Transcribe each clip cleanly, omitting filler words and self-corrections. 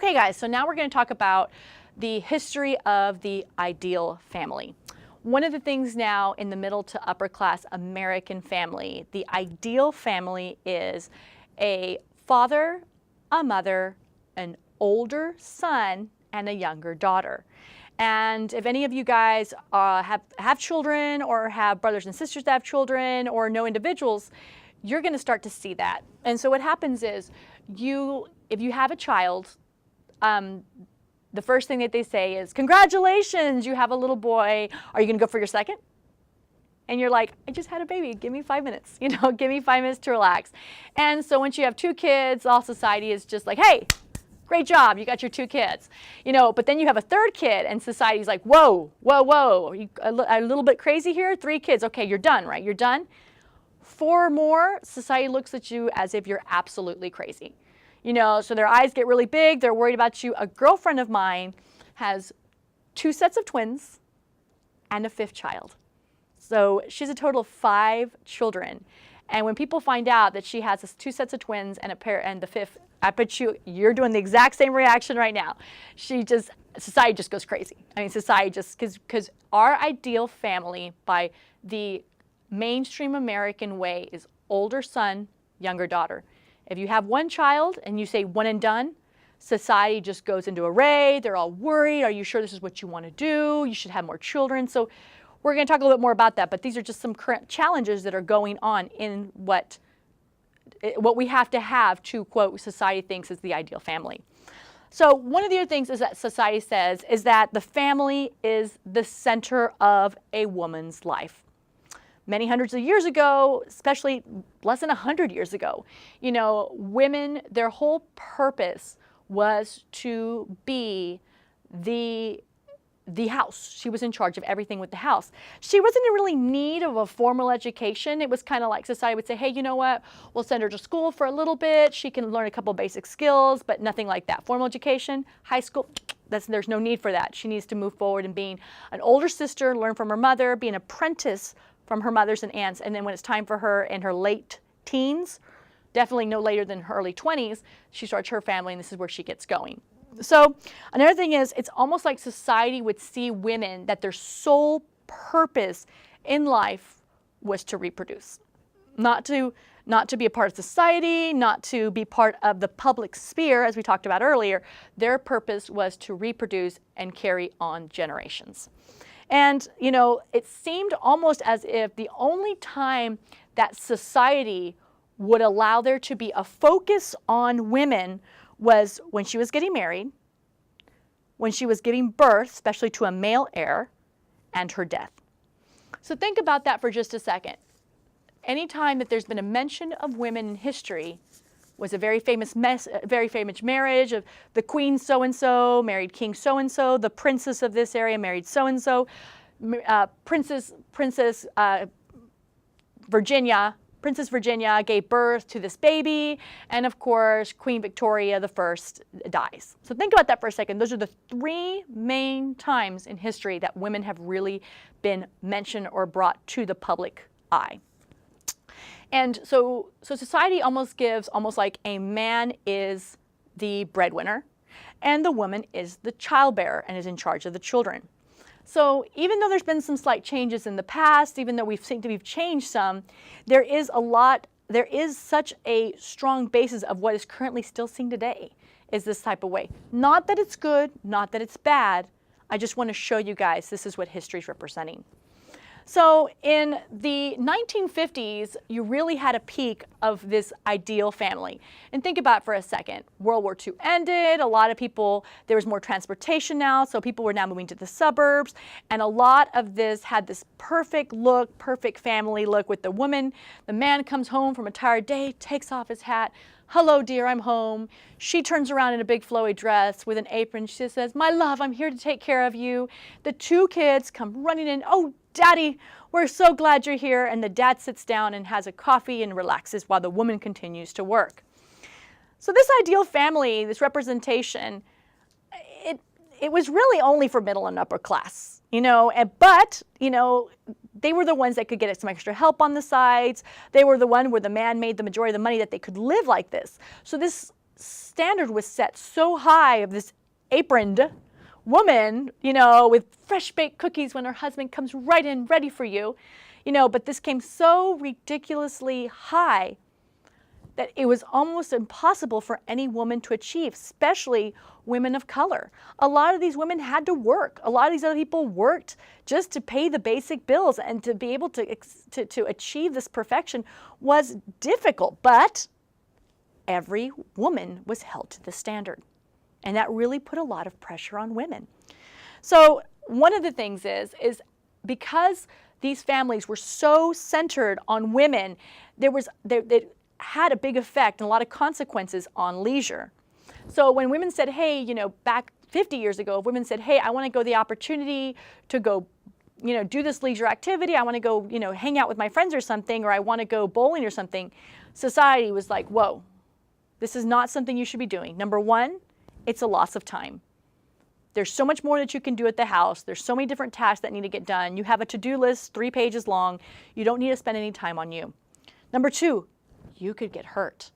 Okay guys, so now we're going to talk about the history of the ideal family. One of the things now in the middle to upper class American family, the ideal family is a father, a mother, an older son, and a younger daughter. And if any of you guys have children or have brothers and sisters that have children or know individuals, you're going to start to see that. And so what happens is if you have a child, the first thing that they say is, congratulations, you have a little boy. Are you going to go for your second? And you're like, I just had a baby. Give me 5 minutes. Give me 5 minutes to relax. And so once you have 2 kids, all society is just like, hey, great job. You got your 2 kids. But then you have a 3rd kid and society's like, whoa, whoa, whoa. Are you a little bit crazy here? 3 kids. Okay, you're done, right? You're done. 4 more, society looks at you as if you're absolutely crazy. So their eyes get really big. They're worried about you. A girlfriend of mine has 2 sets of twins and a 5th child. So she's a total of 5 children. And when people find out that she has 2 sets of twins and the 5th, I bet you're doing the exact same reaction right now. Society just goes crazy. I mean, society just, because our ideal family by the mainstream American way is older son, younger daughter. If you have 1 child and you say one and done, society just goes into array. They're all worried. Are you sure this is what you want to do? You should have more children. So we're going to talk a little bit more about that, but these are just some current challenges that are going on in what we have to, quote, society thinks is the ideal family. So one of the other things is that society says is that the family is the center of a woman's life. Many hundreds of years ago, especially less than 100 years ago, women, their whole purpose was to be the house. She was in charge of everything with the house. She wasn't in really need of a formal education. It was kind of like society would say, hey, you know what? We'll send her to school for a little bit. She can learn a couple basic skills, but nothing like that. Formal education, high school, there's no need for that. She needs to move forward and being an older sister, learn from her mother, be an apprentice from her mothers and aunts, and then when it's time for her in her late teens, definitely no later than her early 20s, she starts her family, and this is where she gets going. So another thing is, it's almost like society would see women that their sole purpose in life was to reproduce, not to be a part of society, not to be part of the public sphere, as we talked about earlier. Their purpose was to reproduce and carry on generations. And, it seemed almost as if the only time that society would allow there to be a focus on women was when she was getting married, when she was giving birth, especially to a male heir, and her death. So think about that for just a second. Any time that there's been a mention of women in history was a very famous marriage of the queen so-and-so married king so-and-so, the princess of this area married so-and-so, Princess Virginia gave birth to this baby, and of course, Queen Victoria I dies. So think about that for a second. Those are the 3 main times in history that women have really been mentioned or brought to the public eye. And so society almost gives like a man is the breadwinner and the woman is the childbearer and is in charge of the children. So even though there's been some slight changes in the past, even though we've changed some, there is such a strong basis of what is currently still seen today is this type of way. Not that it's good, not that it's bad. I just want to show you guys this is what history is representing. So in the 1950s, you really had a peak of this ideal family. And think about it for a second. World War II ended. A lot of people, there was more transportation now, so people were now moving to the suburbs. And a lot of this had this perfect look, perfect family look with the woman. The man comes home from a tired day, takes off his hat. Hello, dear, I'm home. She turns around in a big flowy dress with an apron. She says, my love, I'm here to take care of you. The 2 kids come running in. Oh, Daddy, we're so glad you're here. And the dad sits down and has a coffee and relaxes while the woman continues to work. So this ideal family, this representation, it was really only for middle and upper class, but they were the ones that could get some extra help on the sides. They were the one where the man made the majority of the money that they could live like this. So this standard was set so high of this aproned woman, you know, with fresh baked cookies when her husband comes right in ready for you, you know, but this came so ridiculously high that it was almost impossible for any woman to achieve, especially women of color. A lot of these women had to work. A lot of these other people worked just to pay the basic bills, and to be able to achieve this perfection was difficult, but every woman was held to the standard. And that really put a lot of pressure on women. So one of the things is because these families were so centered on women, it had a big effect and a lot of consequences on leisure. So when women said, hey, you know, back 50 years ago, if women said, hey, I want to go the opportunity to go, you know, do this leisure activity, I want to go, you know, hang out with my friends or something, or I want to go bowling or something, society was like, whoa, this is not something you should be doing. Number one, it's a loss of time. There's so much more that you can do at the house. There's so many different tasks that need to get done. You have a to-do list 3 pages long. You don't need to spend any time on you. Number two, you could get hurt.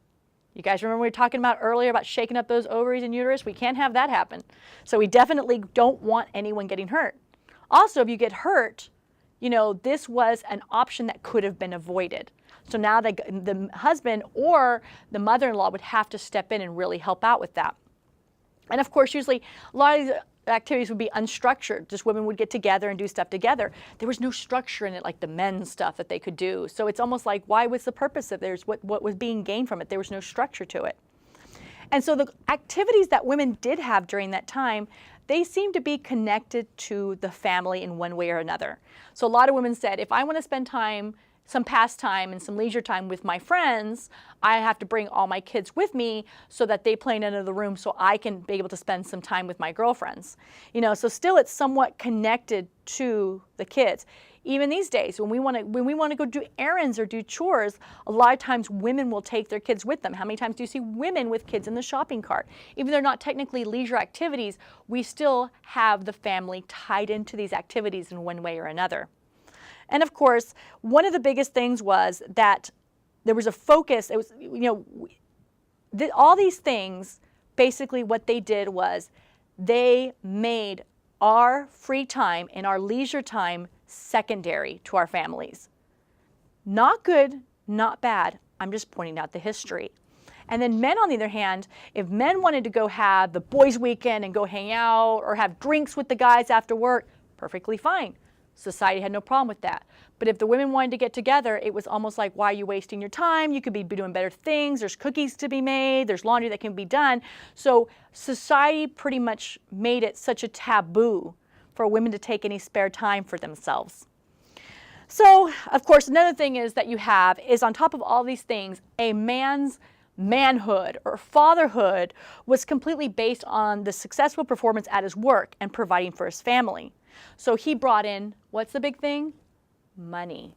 You guys remember we were talking about earlier about shaking up those ovaries and uterus? We can't have that happen. So we definitely don't want anyone getting hurt. Also, if you get hurt, you know, this was an option that could have been avoided. So now the husband or the mother-in-law would have to step in and really help out with that. And of course, usually a lot of these activities would be unstructured. Just women would get together and do stuff together. There was no structure in it like the men's stuff that they could do. So it's almost like, why was the purpose of it? What was being gained from it? There was no structure to it. And so the activities that women did have during that time, they seemed to be connected to the family in one way or another. So a lot of women said, if I want to spend time, some pastime and some leisure time with my friends, I have to bring all my kids with me so that they play in another room so I can be able to spend some time with my girlfriends. You know, so still it's somewhat connected to the kids. Even these days, when we want to go do errands or do chores, a lot of times women will take their kids with them. How many times do you see women with kids in the shopping cart? Even though they're not technically leisure activities, we still have the family tied into these activities in one way or another. And of course, one of the biggest things was that there was a focus. It was, you know, all these things, basically what they did was they made our free time and our leisure time secondary to our families. Not good, not bad. I'm just pointing out the history. And then men, on the other hand, if men wanted to go have the boys' weekend and go hang out or have drinks with the guys after work, perfectly fine. Society had no problem with that. But if the women wanted to get together, it was almost like, why are you wasting your time? You could be doing better things. There's cookies to be made. There's laundry that can be done. So society pretty much made it such a taboo for women to take any spare time for themselves. So, of course, another thing is that you have is, on top of all these things, a man's manhood or fatherhood was completely based on the successful performance at his work and providing for his family. So he brought in, what's the big thing? Money.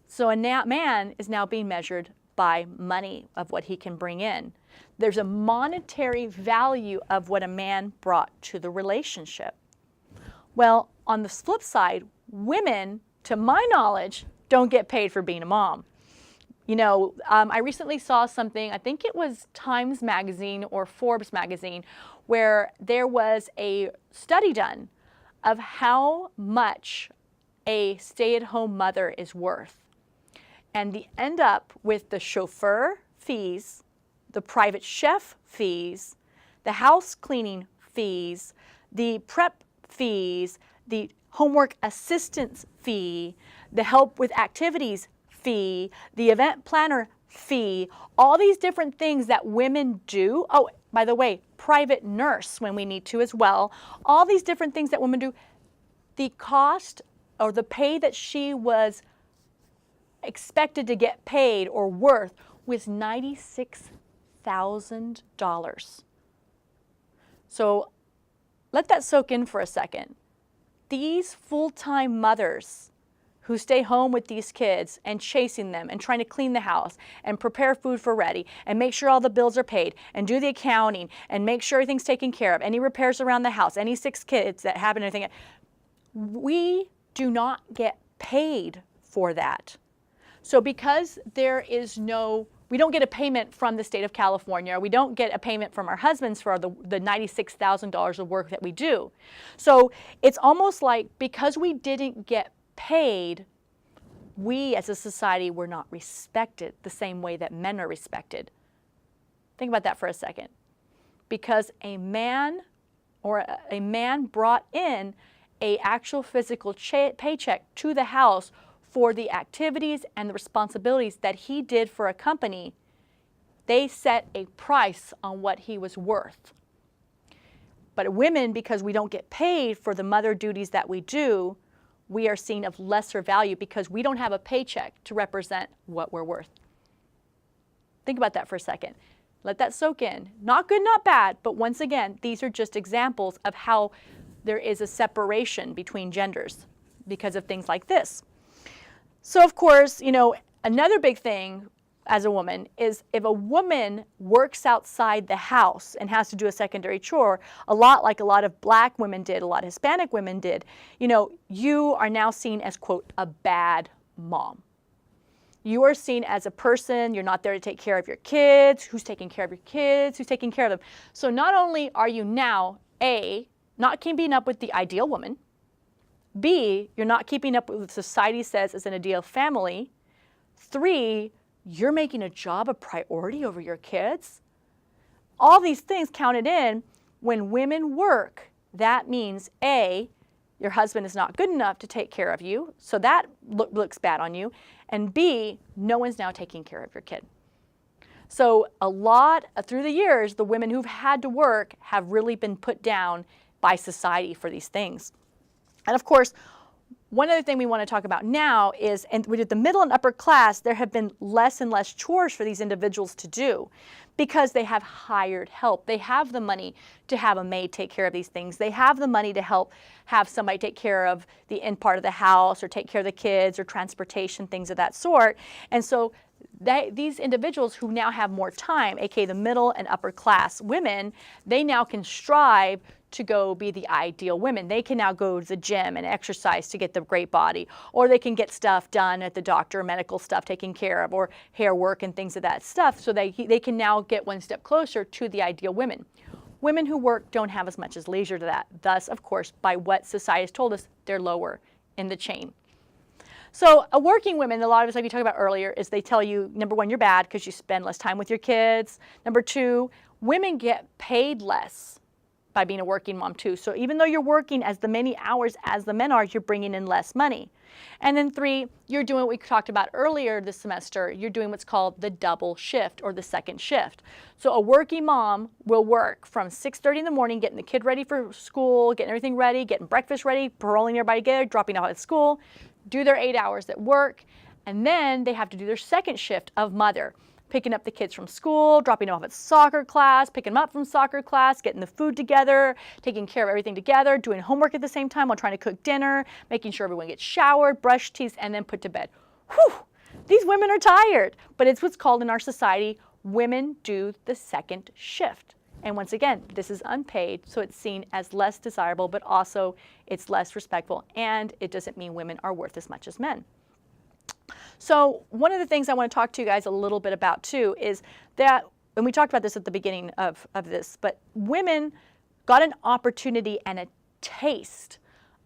So a man is now being measured by money of what he can bring in. There's a monetary value of what a man brought to the relationship. Well, on the flip side, women, to my knowledge, don't get paid for being a mom. You know, I recently saw something, I think it was Times Magazine or Forbes Magazine, where there was a study done of how much a stay-at-home mother is worth. And they end up with the chauffeur fees, the private chef fees, the house cleaning fees, the prep fees, the homework assistance fee, the help with activities fee, the event planner fee, all these different things that women do. Oh, by the way, private nurse when we need to as well. All these different things that women do. The cost or the pay that she was expected to get paid or worth was $96,000. So let that soak in for a second. These full-time mothers who stay home with these kids and chasing them and trying to clean the house and prepare food for ready and make sure all the bills are paid and do the accounting and make sure everything's taken care of, any repairs around the house, any 6 kids that happen, anything. We do not get paid for that. So because there is no we don't get a payment from the state of California, or we don't get a payment from our husbands for the $96,000 of work that we do. So it's almost like because we didn't get paid, we as a society were not respected the same way that men are respected. Think about that for a second. Because a man brought in an actual physical paycheck to the house for the activities and the responsibilities that he did for a company, they set a price on what he was worth. But women, because we don't get paid for the mother duties that we do, we are seen of lesser value because we don't have a paycheck to represent what we're worth. Think about that for a second. Let that soak in. Not good, not bad, but once again, these are just examples of how there is a separation between genders because of things like this. So of course, you know, another big thing as a woman is if a woman works outside the house and has to do a secondary chore, a lot like a lot of black women did, a lot of Hispanic women did, you know, you are now seen as, quote, a bad mom. You are seen as a person, you're not there to take care of your kids, who's taking care of your kids, who's taking care of them. So not only are you now, A, not keeping up with the ideal woman, B, you're not keeping up with what society says is an ideal family, 3, you're making a job a priority over your kids. All these things counted in. When women work, that means A, your husband is not good enough to take care of you, so that looks bad on you, and B, no one's now taking care of your kid. So a lot, through the years, the women who've had to work have really been put down by society for these things. And of course, one other thing we want to talk about now is, and with the middle and upper class, there have been less and less chores for these individuals to do because they have hired help. They have the money to have a maid take care of these things. They have the money to help have somebody take care of the end part of the house or take care of the kids or transportation, things of that sort. And so these individuals who now have more time, aka the middle and upper class women, they now can strive to go be the ideal women. They can now go to the gym and exercise to get the great body, or they can get stuff done at the doctor, medical stuff taken care of, or hair work and things of that stuff, so they can now get one step closer to the ideal women. Women who work don't have as much as leisure to that. Thus, of course, by what society has told us, they're lower in the chain. So a working woman, a lot of us, like we talked about earlier, is they tell you, number one, you're bad because you spend less time with your kids. Number two, women get paid less by being a working mom too. So even though you're working as many hours as the men are, you're bringing in less money. And then 3, you're doing what we talked about earlier this semester. You're doing what's called the double shift or the second shift. So a working mom will work from 6:30 in the morning, getting the kid ready for school, getting everything ready, getting breakfast ready, paroling everybody together, dropping off at school, do their 8 hours at work, and then they have to do their second shift of mother. Picking up the kids from school, dropping them off at soccer class, picking them up from soccer class, getting the food together, taking care of everything together, doing homework at the same time while trying to cook dinner, making sure everyone gets showered, brushed teeth, and then put to bed. Whew! These women are tired, but it's what's called in our society, women do the second shift. And once again, this is unpaid, so it's seen as less desirable, but also it's less respectful, and it doesn't mean women are worth as much as men. So one of the things I want to talk to you guys a little bit about too is that, and we talked about this at the beginning of this, but women got an opportunity and a taste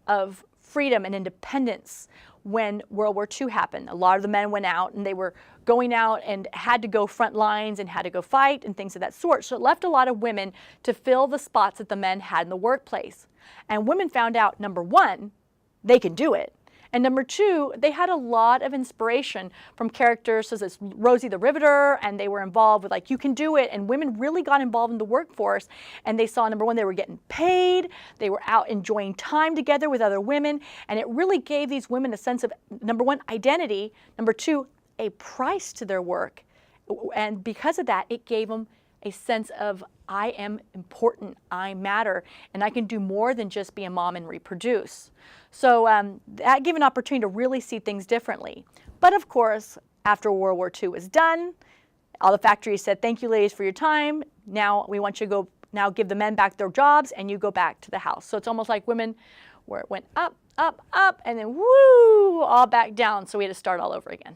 of freedom and independence when World War II happened. A lot of the men went out and they were going out and had to go front lines and had to go fight and things of that sort. So it left a lot of women to fill the spots that the men had in the workplace. And women found out, number one, they can do it. And number two, they had a lot of inspiration from characters such as Rosie the Riveter, and they were involved with like, you can do it. And women really got involved in the workforce, and they saw, number one, they were getting paid, they were out enjoying time together with other women, and it really gave these women a sense of, number one, identity, number two, a price to their work. And because of that, it gave them a sense of, I am important, I matter, and I can do more than just be a mom and reproduce. So that gave an opportunity to really see things differently. But of course, after World War II was done, all the factories said, thank you ladies for your time. Now we want you to go, now give the men back their jobs and you go back to the house. So it's almost like women where it went up, up, up, and then woo, all back down. So we had to start all over again.